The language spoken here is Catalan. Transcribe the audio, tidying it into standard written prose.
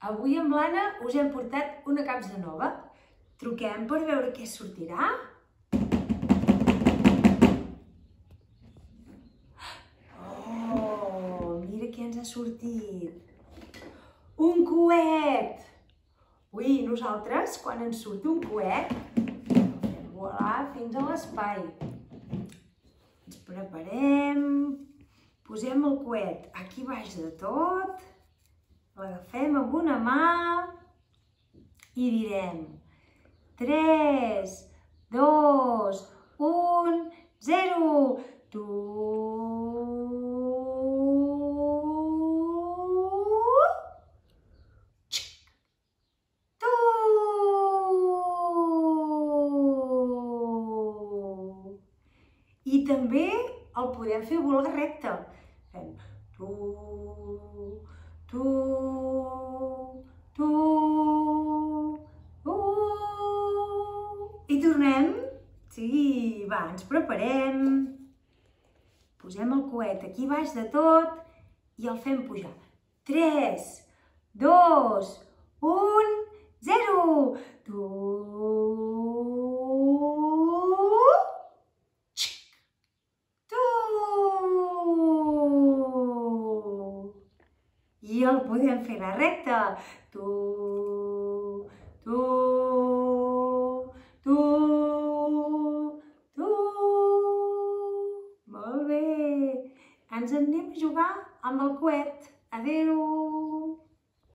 Avui amb l'Anna us hem portat una capsa nova. Truquem per veure què sortirà? Oh, mira què ens ha sortit. Un coet! Ui, nosaltres, quan ens surt un coet, el fem volar fins a l'espai. Ens preparem, posem el coet aquí baix de tot, l'agafem amb una mà i direm 3, 2, 1, 0. I també el podem fer volar recte. Fem tu, tu, tu, tu. I tornem. Sí, va, ens preparem. Posem el coet aquí baix de tot i el fem pujar. 3, 2, 1, 0. Tu. I el podem fer a recte. Tu, tu, tu, tu. Molt bé. Ens en anem a jugar amb el coet. Adéu.